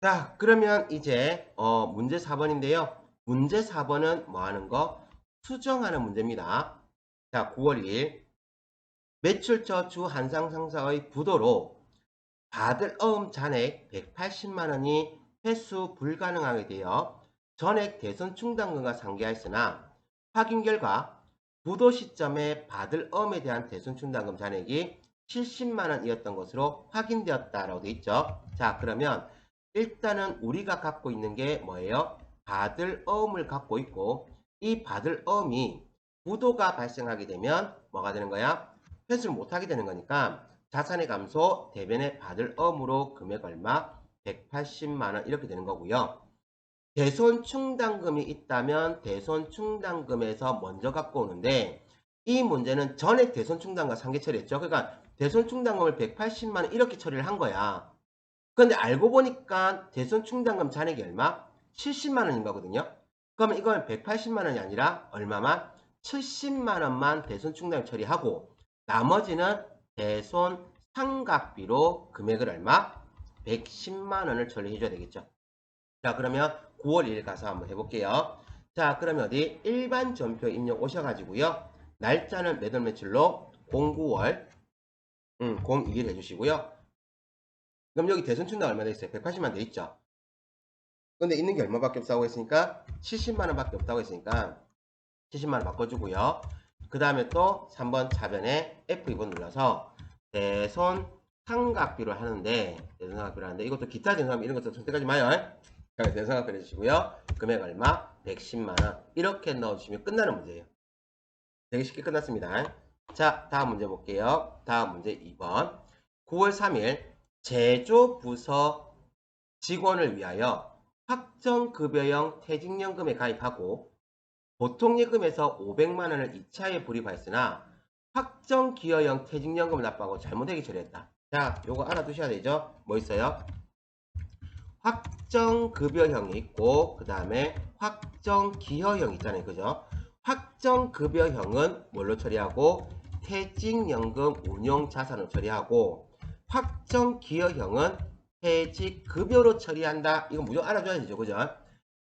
자, 그러면 이제 문제 4번인데요. 문제 4번은 뭐 하는 거? 수정하는 문제입니다. 자, 9월 2일 매출처 주 한상 상사의 부도로 받을 어음 잔액 180만 원이 회수 불가능하게 되어 전액 대손 충당금과 상계하였으나 확인 결과 부도 시점에 받을 어음에 대한 대손 충당금 잔액이 70만 원이었던 것으로 확인되었다라고 되어 있죠. 자, 그러면 일단은 우리가 갖고 있는 게 뭐예요? 받을 어음을 갖고 있고 이 받을 어음이 부도가 발생하게 되면 뭐가 되는 거야? 회수를 못하게 되는 거니까 자산의 감소, 대변에 받을 어음으로 금액 얼마? 180만 원 이렇게 되는 거고요. 대손 충당금이 있다면 대손 충당금에서 먼저 갖고 오는데 이 문제는 전액 대손 충당과 상계 처리했죠. 그러니까 대손 충당금을 180만 원 이렇게 처리를 한 거야. 그런데 알고 보니까 대손 충당금 잔액이 얼마? 70만 원인 거거든요. 그러면 이건 180만 원이 아니라 얼마만? 70만 원만 대손 충당 처리하고 나머지는 대손 상각비로 금액을 얼마? 110만 원을 처리해 줘야 되겠죠. 자, 그러면 9월 1일 가서 한번 해볼게요. 자, 그러면 어디 일반 전표 입력 오셔가지고요. 날짜는 매달 며칠로 09월 02일 해주시고요. 그럼 여기 대손 충당 얼마 돼 있어요? 180만 돼 있죠. 근데 있는 게 얼마밖에 없다고 했으니까 70만 원밖에 없다고 했으니까 70만 원 바꿔주고요. 그 다음에 또 3번 차변에 F2번 눌러서 대손 삼각비를 하는데 대손 삼각비를 하는데 이것도 기타 대손 이런 것도 선택하지 마요. 자, 대손 삼각비 해주시고요. 금액 얼마? 110만 원 이렇게 넣어주시면 끝나는 문제예요. 되게 쉽게 끝났습니다. 자, 다음 문제 볼게요. 다음 문제 2번 9월 3일 제조부서 직원을 위하여 확정급여형 퇴직연금에 가입하고 보통예금에서 500만 원을 2차에 불입하였으나 확정기여형 퇴직연금을 납부하고 잘못되게 처리했다. 자, 요거 알아두셔야 되죠? 뭐 있어요? 확정급여형이 있고 그 다음에 확정기여형 있잖아요. 그죠? 확정급여형은 뭘로 처리하고 퇴직연금 운용자산으로 처리하고 확정기여형은 퇴직급여로 처리한다. 이거 무조건 알아줘야 되죠. 그죠?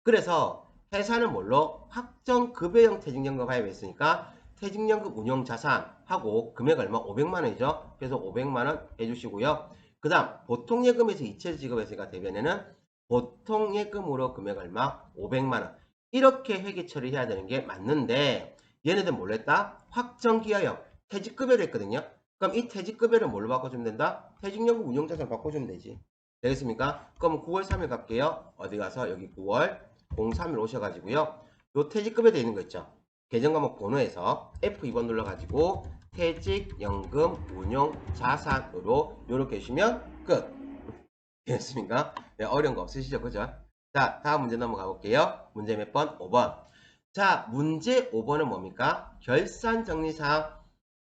그래서 회사는 뭘로? 확정급여형 퇴직연금 가입했으니까 퇴직연금 운용자산하고 금액 얼마? 500만 원이죠. 그래서 500만 원 해주시고요. 그 다음 보통예금에서 이체를 지급했으니까 대변에는 보통예금으로 금액 얼마? 500만 원. 이렇게 회계 처리해야 되는 게 맞는데 얘네들 뭘로 했다? 확정기여형 퇴직급여를 했거든요. 그럼 이 퇴직급여를 뭘로 바꿔주면 된다? 퇴직연금 운용자산 바꿔주면 되지. 되겠습니까? 그럼 9월 3일 갈게요. 어디 가서 여기 9월 03일 오셔가지고요. 요 퇴직급여 되어 있는 거 있죠. 계정과목 번호에서 F2번 눌러가지고 퇴직연금 운용자산으로 요렇게 해주시면 끝. 되겠습니까? 네, 어려운 거 없으시죠? 그죠? 자, 다음 문제 넘어가 볼게요. 문제 몇 번? 5번. 자, 문제 5번은 뭡니까? 결산정리사항.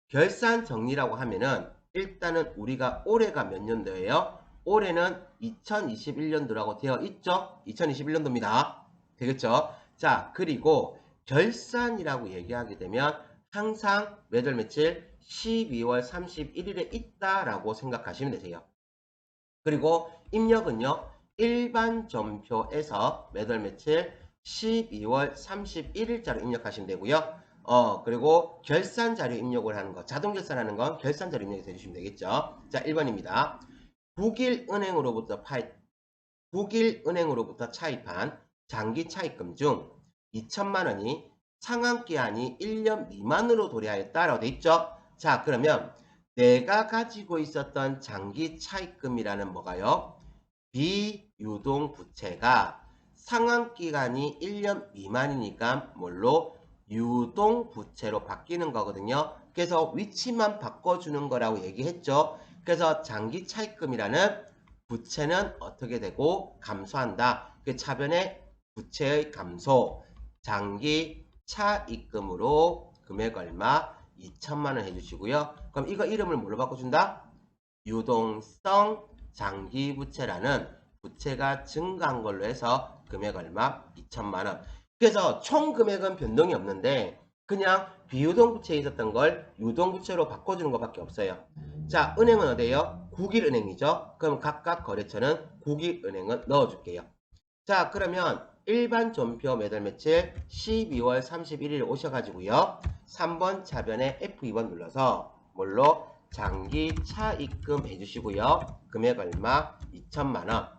결산정리라고 하면은 일단은 우리가 올해가 몇 년도예요? 올해는 2021년도라고 되어 있죠? 2021년도입니다. 되겠죠? 자, 그리고 결산이라고 얘기하게 되면 항상 몇 월 며칠? 12월 31일에 있다라고 생각하시면 되세요. 그리고 입력은요. 일반 점표에서 몇 월 며칠? 12월 31일자로 입력하시면 되고요. 그리고 결산 자료 입력을 하는 거, 자동 결산하는 건 결산 자료 입력해서 해주시면 되겠죠. 자, 1번입니다. 북일은행으로부터 차입한 장기 차입금 중 2천만 원이 상환기한이 1년 미만으로 도래하였다라고 돼 있죠. 자, 그러면 내가 가지고 있었던 장기 차입금이라는 뭐가요? 비유동 부채가 상환기간이 1년 미만이니까 뭘로? 유동 부채로 바뀌는 거거든요. 그래서 위치만 바꿔주는 거라고 얘기했죠. 그래서 장기 차입금이라는 부채는 어떻게 되고 감소한다. 그 차변에 부채의 감소, 장기 차입금으로 금액 얼마? 2천만 원 해주시고요. 그럼 이거 이름을 뭘로 바꿔준다? 유동성 장기부채라는 부채가 증가한 걸로 해서 금액 얼마? 2천만 원. 그래서 총 금액은 변동이 없는데 그냥 비유동부채에 있었던 걸 유동부채로 바꿔주는 것밖에 없어요. 자, 은행은 어디예요? 국일은행이죠. 그럼 각각 거래처는 국일은행을 넣어줄게요. 자, 그러면 일반 존표 매달 며칠 12월 31일 오셔가지고요. 3번 차변에 F2번 눌러서 뭘로 장기 차입금 해주시고요. 금액 얼마? 2천만원.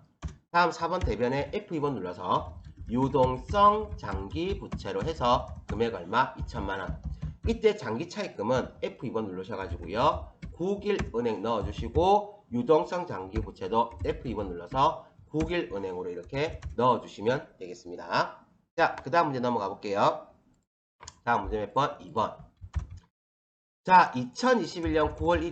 다음 4번 대변에 F2번 눌러서 유동성 장기 부채로 해서 금액 얼마? 2천만원. 이때 장기 차입금은 F2번 누르셔가지고요. 국일은행 넣어주시고 유동성 장기 부채도 F2번 눌러서 국일은행으로 이렇게 넣어주시면 되겠습니다. 자, 그 다음 문제 넘어가 볼게요. 다음 문제 몇 번? 2번. 자, 2021년 9월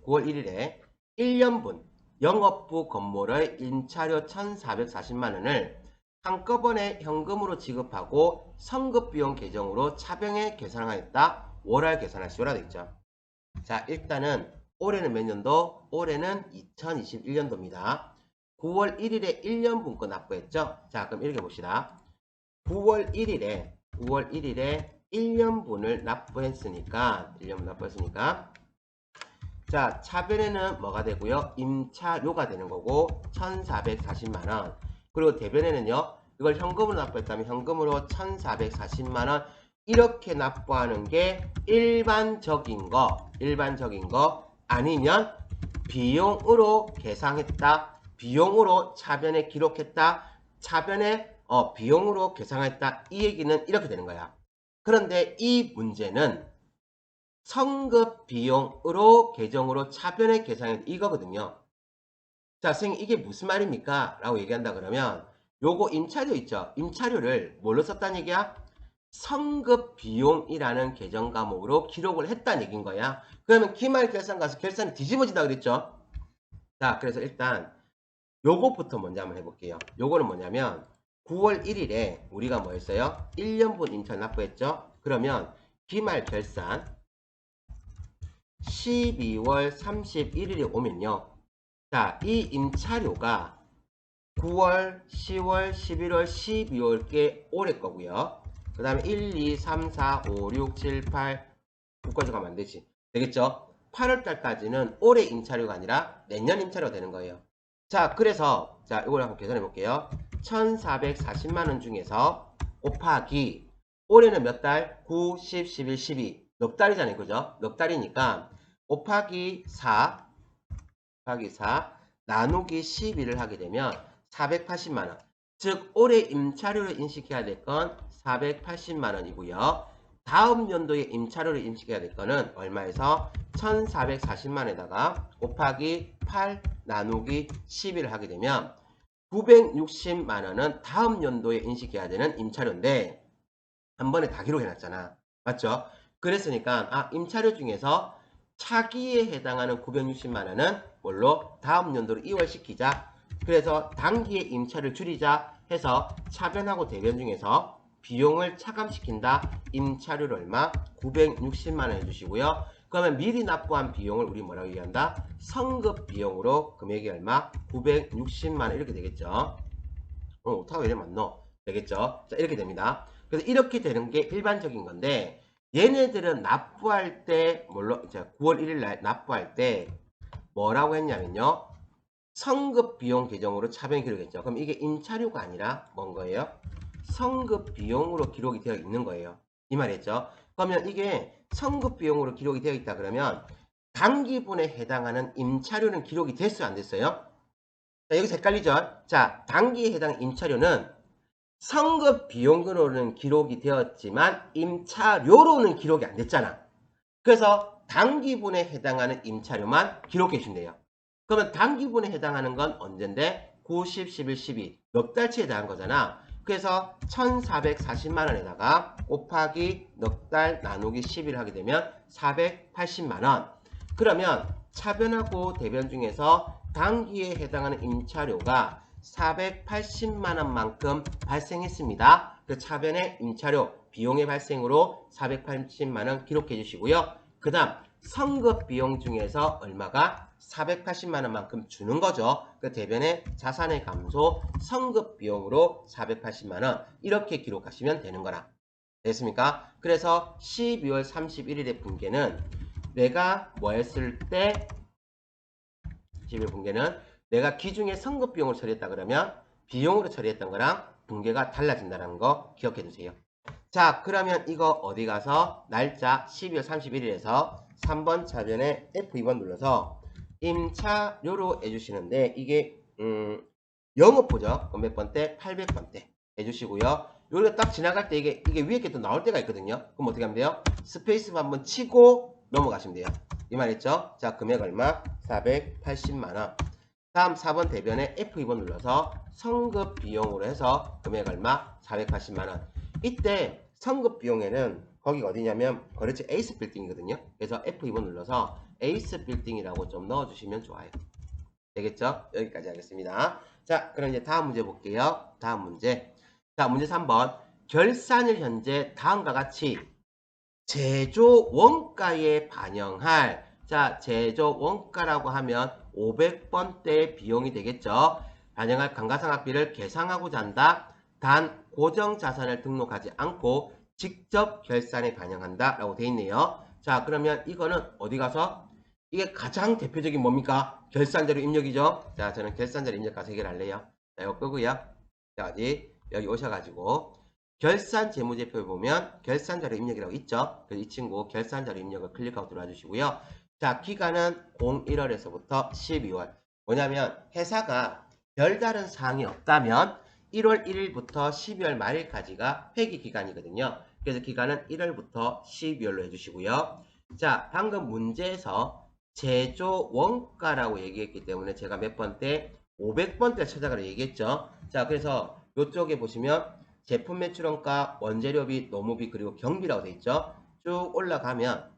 1일에 1년분 영업부 건물의 임차료 1,440만원을 한꺼번에 현금으로 지급하고 성급비용 계정으로 차병에 계산하였다. 월할 계산하시오라 되어있죠. 자, 일단은 올해는 몇 년도? 올해는 2021년도입니다. 9월 1일에 1년분 거 납부했죠? 자, 그럼 읽어봅시다. 9월 1일에 1년분을 납부했으니까 자, 차변에는 뭐가 되고요? 임차료가 되는 거고 1,440만원. 그리고 대변에는요. 이걸 현금으로 납부했다면 현금으로 1,440만원 이렇게 납부하는 게 일반적인 거 아니면 비용으로 계상했다. 비용으로 차변에 기록했다. 차변에 비용으로 계상했다. 이 얘기는 이렇게 되는 거야. 그런데 이 문제는 성급 비용으로 계정으로 차변에 계산했다. 이거거든요. 자, 선생님 이게 무슨 말입니까? 라고 얘기한다 그러면 요거 임차료 있죠? 임차료를 뭘로 썼다는 얘기야? 성급 비용이라는 계정 과목으로 기록을 했다는 얘기인 거야. 그러면 기말 결산 가서 결산이 뒤집어진다 그랬죠? 자, 그래서 일단 요것부터 먼저 한번 해볼게요. 요거는 뭐냐면 9월 1일에 우리가 뭐 했어요? 1년분 임차 납부했죠? 그러면 기말 결산 12월 31일에 오면요. 자, 이 임차료가 9월, 10월, 11월, 12월께 올해 거고요. 그 다음에 1, 2, 3, 4, 5, 6, 7, 8, 9까지 가면 안 되지. 되겠죠? 8월달까지는 올해 임차료가 아니라 내년 임차료가 되는 거예요. 자, 그래서 자, 이걸 한번 계산해 볼게요. 1,440만원 중에서 곱하기 올해는 몇 달? 9, 10, 11, 12 넉 달이잖아요. 그죠? 넉 달이니까 곱하기 4 나누기 12를 하게 되면 480만원. 즉 올해 임차료를 인식해야 될 건 480만원이고요. 다음 연도에 임차료를 인식해야 될 거는 얼마에서 1440만원에다가 곱하기 8 나누기 12를 하게 되면 960만원은 다음 연도에 인식해야 되는 임차료인데 한 번에 다 기록해놨잖아. 맞죠? 그랬으니까 임차료 중에서 차기에 해당하는 960만원은 뭘로? 다음 연도로 이월시키자. 그래서 단기에 임차를 줄이자 해서 차변하고 대변 중에서 비용을 차감시킨다. 임차료를 얼마? 960만원 해주시고요. 그러면 미리 납부한 비용을 우리 뭐라고 얘기한다? 성급 비용으로 금액이 얼마? 960만원 이렇게 되겠죠. 어떻게 왜 이래 맞노? 되겠죠? 자, 이렇게 됩니다. 그래서 이렇게 되는 게 일반적인 건데 얘네들은 납부할 때 물론 9월 1일 날 납부할 때 뭐라고 했냐면요. 성급 비용 계정으로 차변 기록했죠. 그럼 이게 임차료가 아니라 뭔 거예요? 성급 비용으로 기록이 되어 있는 거예요. 이 말이죠. 그러면 이게 성급 비용으로 기록이 되어 있다 그러면 단기분에 해당하는 임차료는 기록이 됐어요? 안 됐어요? 자, 여기서 헷갈리죠? 자, 단기에 해당하는 임차료는 성급 비용으로는 기록이 되었지만 임차료로는 기록이 안 됐잖아. 그래서 단기분에 해당하는 임차료만 기록해 준대요. 그러면 단기분에 해당하는 건 언젠데? 9, 10, 11, 12 넉 달치에 대한 거잖아. 그래서 1,440만원에다가 곱하기 넉 달 나누기 10을 하게 되면 480만원. 그러면 차변하고 대변 중에서 단기에 해당하는 임차료가 480만원만큼 발생했습니다. 그 차변의 임차료 비용의 발생으로 480만원 기록해 주시고요. 그 다음 성급 비용 중에서 얼마가 480만원만큼 주는 거죠. 그 대변의 자산의 감소 성급 비용으로 480만원 이렇게 기록하시면 되는 거라. 됐습니까? 그래서 12월 31일의 분계는 내가 뭐 했을 때 12월 분계는 내가 기중에 선급 비용으로 처리했다 그러면 비용으로 처리했던 거랑 분계가 달라진다는 거 기억해 두세요. 자, 그러면 이거 어디 가서 날짜 12월 31일에서 3번 차변에 F2번 눌러서 임차료로 해주시는데 이게 영업보죠. 몇 번대? 800번대 해주시고요. 요리가 딱 지나갈 때 이게 위에 게 또 나올 때가 있거든요. 그럼 어떻게 하면 돼요? 스페이스 한번 치고 넘어가시면 돼요. 이 말했죠? 자, 금액 얼마? 480만원. 다음 4번 대변에 F2번 눌러서 성급 비용으로 해서 금액 얼마? 480만원. 이때 성급 비용에는 거기가 어디냐면 거래처 에이스 빌딩이거든요. 그래서 F2번 눌러서 에이스 빌딩이라고 좀 넣어주시면 좋아요. 되겠죠? 여기까지 하겠습니다. 자, 그럼 이제 다음 문제 볼게요. 다음 문제. 자, 문제 3번. 결산일 현재 다음과 같이 제조 원가에 반영할, 자, 제조 원가라고 하면 500번대 비용이 되겠죠. 반영할 감가상각비를 계상하고자 한다. 단 고정 자산을 등록하지 않고 직접 결산에 반영한다 라고 되어 있네요. 자, 그러면 이거는 어디 가서 이게 가장 대표적인 뭡니까? 결산자료 입력이죠. 자, 저는 결산자료 입력 가서 해결할래요. 자, 이거 끄고요. 자, 어디 여기 오셔가지고 결산 재무제표에 보면 결산자료 입력이라고 있죠. 그래서 이 친구 결산자료 입력을 클릭하고 들어와 주시고요. 자, 기간은 01월에서부터 12월. 뭐냐면 회사가 별다른 사항이 없다면 1월 1일부터 12월 말일까지가 회기 기간이거든요. 그래서 기간은 1월부터 12월로 해주시고요. 자, 방금 문제에서 제조 원가라고 얘기했기 때문에 제가 몇 번대? 500번대 찾아가라 얘기했죠. 자, 그래서 이쪽에 보시면 제품 매출원가, 원재료비, 노무비, 그리고 경비라고 되어 있죠. 쭉 올라가면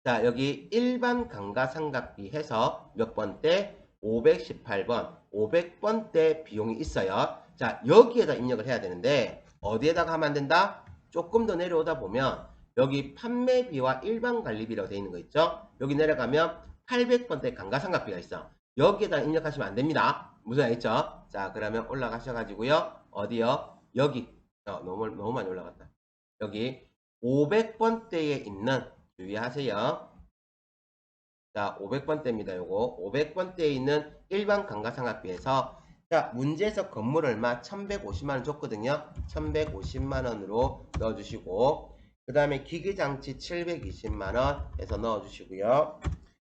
자, 여기 일반 감가상각비 해서 몇 번대? 518번, 500번대 비용이 있어요. 자, 여기에다 입력을 해야 되는데 어디에다가 하면 안 된다? 조금 더 내려오다 보면 여기 판매비와 일반 관리비라고 되어 있는 거 있죠? 여기 내려가면 800번대 감가상각비가 있어. 여기에다 입력하시면 안 됩니다. 무슨 알겠죠? 자, 그러면 올라가셔가지고요. 어디요? 여기. 너무 많이 올라갔다. 여기 500번대에 있는, 주의하세요. 자, 500번대입니다. 요거 500번대에 있는 일반 감가상각비에서 자, 문제에서 건물 얼마? 1150만원 줬거든요. 1150만원으로 넣어주시고 그 다음에 기계장치 720만원 해서 넣어주시고요.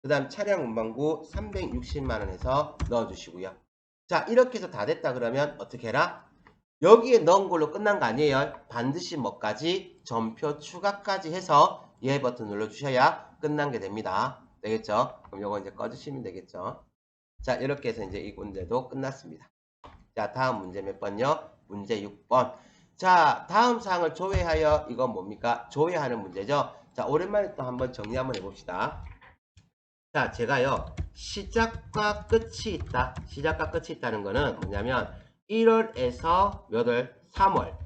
그 다음 차량 운반구 360만원 해서 넣어주시고요. 자, 이렇게 해서 다 됐다 그러면 어떻게 해라? 여기에 넣은 걸로 끝난 거 아니에요. 반드시 뭐까지? 전표 추가까지 해서 예 버튼 눌러주셔야 끝난 게 됩니다. 되겠죠? 그럼 요거 이제 꺼주시면 되겠죠? 자, 이렇게 해서 이제 이 문제도 끝났습니다. 자, 다음 문제 몇 번요? 문제 6번. 자, 다음 사항을 조회하여, 이건 뭡니까? 조회하는 문제죠? 자, 오랜만에 또 한번 정리 한번 해봅시다. 자, 제가요, 시작과 끝이 있다. 시작과 끝이 있다는 거는 뭐냐면, 1월에서 몇 월? 3월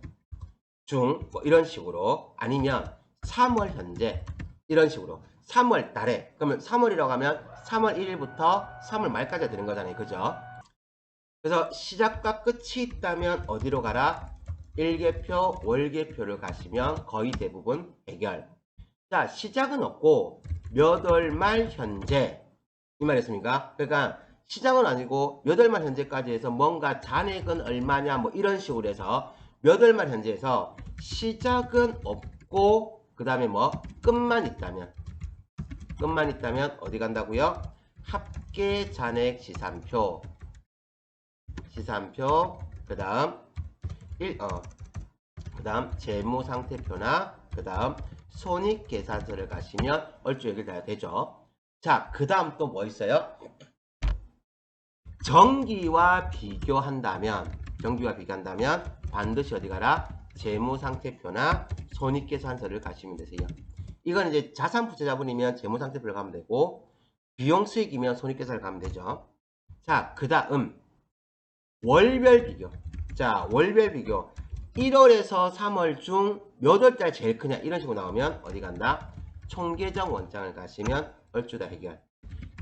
중, 뭐 이런 식으로, 아니면 3월 현재, 이런 식으로. 3월 달에, 그러면 3월이라고 하면 3월 1일부터 3월 말까지 되는 거잖아요. 그죠? 그래서 시작과 끝이 있다면 어디로 가라? 일계표, 월계표를 가시면 거의 대부분 해결. 자, 시작은 없고 몇 월 말 현재 이 말이었습니까? 그러니까 시작은 아니고 몇 월 말 현재까지 해서 뭔가 잔액은 얼마냐 뭐 이런 식으로 해서 몇 월 말 현재에서 시작은 없고 그 다음에 뭐 끝만 있다면 어디 간다고요? 합계 잔액 시산표 그 다음 재무상태표나 그 다음 손익계산서를 가시면 얼추 여기 가야 되죠. 자, 그 다음 또 뭐 있어요? 정기와 비교한다면 반드시 어디 가라? 재무상태표나 손익계산서를 가시면 되세요. 이건 이제 자산부채자본이면 재무상태표를 가면 되고 비용수익이면 손익계산을 가면 되죠. 자, 그 다음 월별 비교. 자, 월별 비교. 1월에서 3월 중 몇 월달 제일 크냐 이런 식으로 나오면 어디 간다? 총계정 원장을 가시면 얼추 다 해결.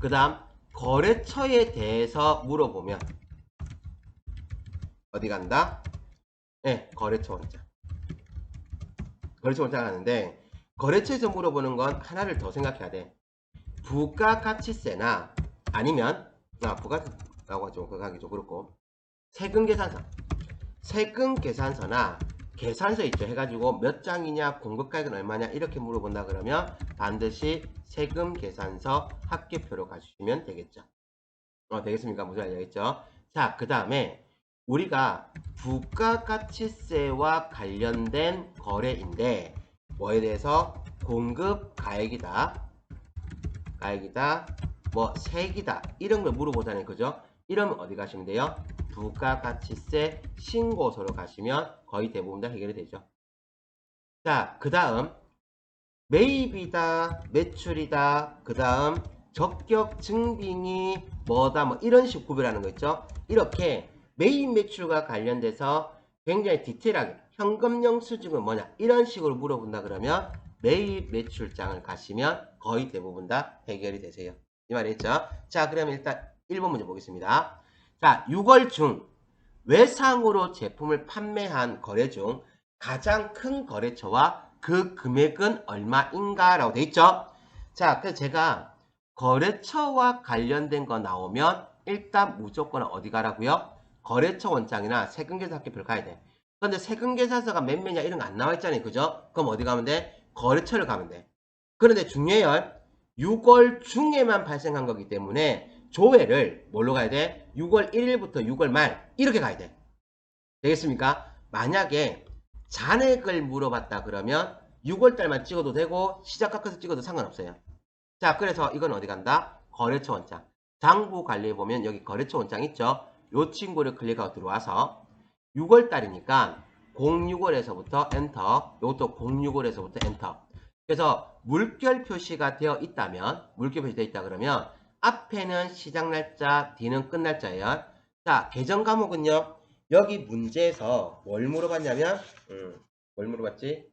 그 다음 거래처에 대해서 물어보면 어디 간다? 네, 거래처 원장. 거래처 원장 하는데 거래처에서 물어보는 건 하나를 더 생각해야 돼. 부가가치세나 아니면 부가라고 하죠. 그거 하기 좀 그렇고 세금계산서나 계산서 있죠. 해가지고 몇 장이냐 공급가액은 얼마냐 이렇게 물어본다 그러면 반드시 세금계산서 합계표로 가주시면 되겠죠. 되겠습니까? 무슨 말인지 알겠죠? 자, 그 다음에 우리가 부가가치세와 관련된 거래인데 뭐에 대해서 공급가액이다, 뭐 세기다 이런 걸 물어보잖아요. 그죠? 이러면 어디 가시면 돼요? 부가가치세 신고서로 가시면 거의 대부분 다 해결이 되죠. 자, 그 다음 매입이다, 매출이다, 그 다음 적격 증빙이 뭐다, 뭐 이런 식으로 구별하는 거 있죠. 이렇게 매입 매출과 관련돼서 굉장히 디테일하게 현금 영수증은 뭐냐 이런 식으로 물어본다 그러면 매입 매출장을 가시면 거의 대부분 다 해결이 되세요. 이 말이겠죠. 자, 그러면 일단 1번 문제 보겠습니다. 자, 6월 중 외상으로 제품을 판매한 거래 중 가장 큰 거래처와 그 금액은 얼마인가 라고 돼 있죠. 자, 그래서 제가 거래처와 관련된 거 나오면 일단 무조건 어디 가라고요? 거래처 원장이나 세금계산서를 가야 돼. 근데 세금계산서가 몇 매냐 이런 거 안 나와 있잖아요. 그죠? 그럼 어디 가면 돼? 거래처를 가면 돼. 그런데 중요해요. 6월 중에만 발생한 거기 때문에 조회를 뭘로 가야 돼? 6월 1일부터 6월 말 이렇게 가야 돼. 되겠습니까? 만약에 잔액을 물어봤다 그러면 6월달만 찍어도 되고 시작 깎아서 찍어도 상관없어요. 자, 그래서 이건 어디 간다? 거래처 원장. 장부 관리에 보면 여기 거래처 원장 있죠? 요 친구를 클릭하고 들어와서 6월달이니까 06월에서부터 엔터, 요것도 06월에서부터 엔터. 그래서 물결 표시가 되어 있다면, 물결 표시 되어 있다 그러면 앞에는 시작 날짜, 뒤는 끝 날짜예요. 자, 계정 과목은요. 여기 문제에서 뭘 물어봤냐면 뭘 물어봤지?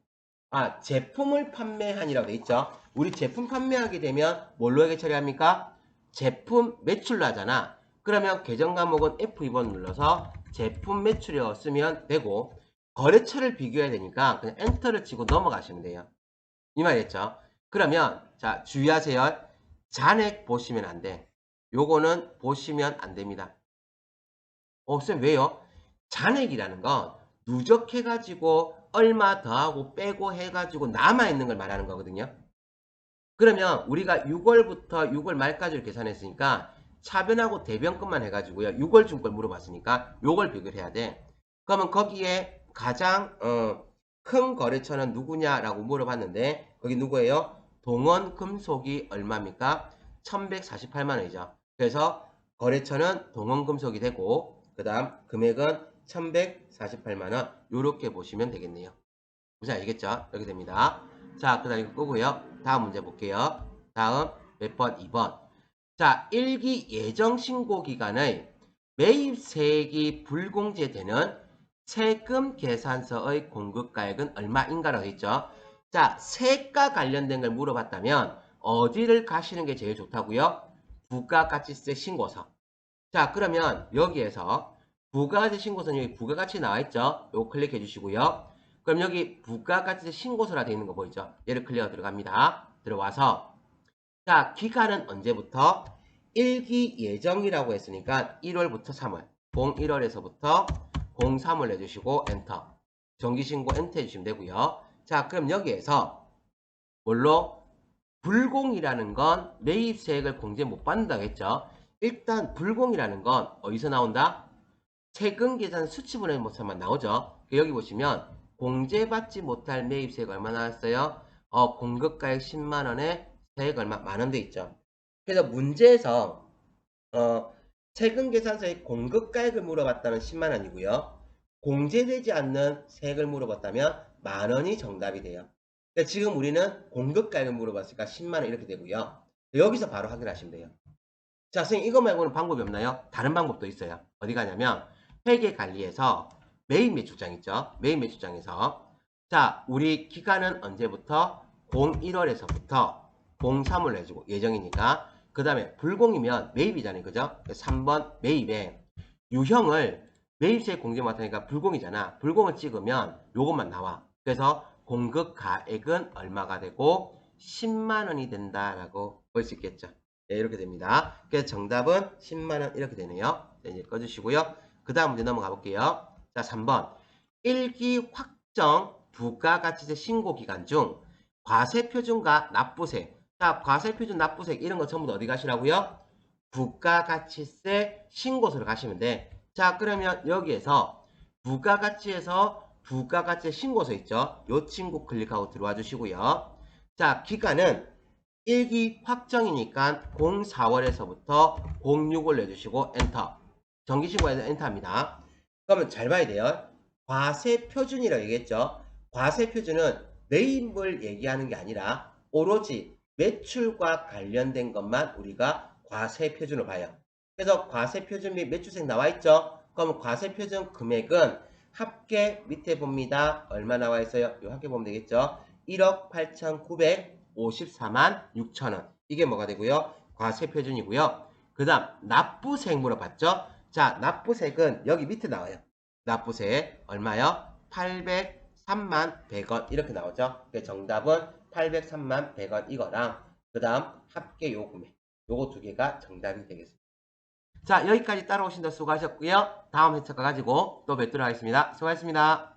제품을 판매한이라고 돼 있죠. 우리 제품 판매하게 되면 뭘로 해결 처리합니까? 제품 매출로 하잖아. 그러면 계정 과목은 F2번 눌러서 제품 매출이라고 쓰면 되고 거래처를 비교해야 되니까 그냥 엔터를 치고 넘어가시면 돼요. 이 말이겠죠. 그러면 자, 주의하세요. 잔액 보시면 안 돼. 요거는 보시면 안 됩니다. 쌤 왜요? 잔액이라는 건 누적해가지고 얼마 더하고 빼고 해가지고 남아있는 걸 말하는 거거든요. 그러면 우리가 6월부터 6월 말까지를 계산했으니까 차변하고 대변급만 해가지고요. 6월 중 걸 물어봤으니까 요걸 비교를 해야 돼. 그러면 거기에 가장 큰 거래처는 누구냐라고 물어봤는데 거기 누구예요? 동원금속이 얼마입니까? 1148만원이죠. 그래서 거래처는 동원금속이 되고 그 다음 금액은 1148만원 요렇게 보시면 되겠네요. 무슨 알겠죠? 이렇게 됩니다. 자, 그 다음 이거 끄고요. 다음 문제 볼게요. 다음 몇 번? 2번. 자, 1기 예정신고기간의 매입세액이 불공제되는 세금계산서의 공급가액은 얼마인가라고 했죠. 자, 세액과 관련된 걸 물어봤다면 어디를 가시는 게 제일 좋다고요? 부가가치세 신고서. 자, 그러면 여기에서 부가가치 신고서는 여기 부가가치 나와있죠? 요거 클릭해 주시고요. 그럼 여기 부가가치세 신고서라 되어 있는 거 보이죠? 얘를 클릭하고 들어갑니다. 들어와서 자, 기간은 언제부터? 1기 예정이라고 했으니까 1월부터 3월 01월에서부터 03월 해주시고 엔터 정기신고 엔터 해주시면 되고요. 자, 그럼 여기에서 뭘로? 불공이라는 건 매입세액을 공제 못 받는다고 했죠. 일단 불공이라는 건 어디서 나온다? 세금계산 수치분의 모습만 나오죠. 여기 보시면 공제받지 못할 매입세액 얼마 나왔어요? 공급가액 10만원에 세액 얼마? 만원 돼 있죠. 그래서 문제에서 세금계산서의 공급가액을 물어봤다면 10만원이고요. 공제되지 않는 세액을 물어봤다면 만원이 정답이 돼요. 그러니까 지금 우리는 공급가액을 물어봤으니까 10만원 이렇게 되고요. 여기서 바로 확인하시면 돼요. 자, 선생님 이거 말고는 방법이 없나요? 다른 방법도 있어요. 어디 가냐면 회계관리에서 매입 매출장 있죠. 매입 매출장에서 자, 우리 기간은 언제부터? 01월에서부터 03월 내주고 예정이니까 그 다음에 불공이면 매입이잖아요. 그죠? 3번 매입에 유형을 매입세 공제 맡으니까 불공이잖아. 불공을 찍으면 요것만 나와. 그래서 공급 가액은 얼마가 되고 10만 원이 된다라고 볼 수 있겠죠. 네, 이렇게 됩니다. 그래서 정답은 10만 원 이렇게 되네요. 네, 이제 꺼주시고요. 그 다음 문제 넘어가 볼게요. 자, 3번. 1기 확정 부가가치세 신고 기간 중 과세표준과 납부세. 자, 과세표준, 납부세 이런 거 전부 다 어디 가시라고요? 부가가치세 신고서를 가시면 돼. 자, 그러면 여기에서 부가가치에서 부가가치 신고서 있죠? 요 친구 클릭하고 들어와 주시고요. 자, 기간은 1기 확정이니까 04월에서부터 06월 내주시고 엔터. 정기신고에서 엔터합니다. 그러면 잘 봐야 돼요. 과세표준이라고 얘기했죠. 과세표준은 매입을 얘기하는 게 아니라 오로지 매출과 관련된 것만 우리가 과세표준으로 봐요. 그래서 과세표준 및 매출세 나와 있죠. 그럼 과세표준 금액은 합계 밑에 봅니다. 얼마 나와 있어요? 요 합계 보면 되겠죠. 1억 8,954만 6천원. 이게 뭐가 되고요? 과세표준이고요. 그 다음 납부세액 물어봤죠? 자, 납부세액은 여기 밑에 나와요. 납부세 얼마요? 803만 100원 이렇게 나오죠. 정답은 803만 100원 이거랑 그 다음 합계 요금액 요거 두 개가 정답이 되겠습니다. 자, 여기까지 따라오신다 수고하셨고요. 다음 회차 가지고 또 뵙도록 하겠습니다. 수고하셨습니다.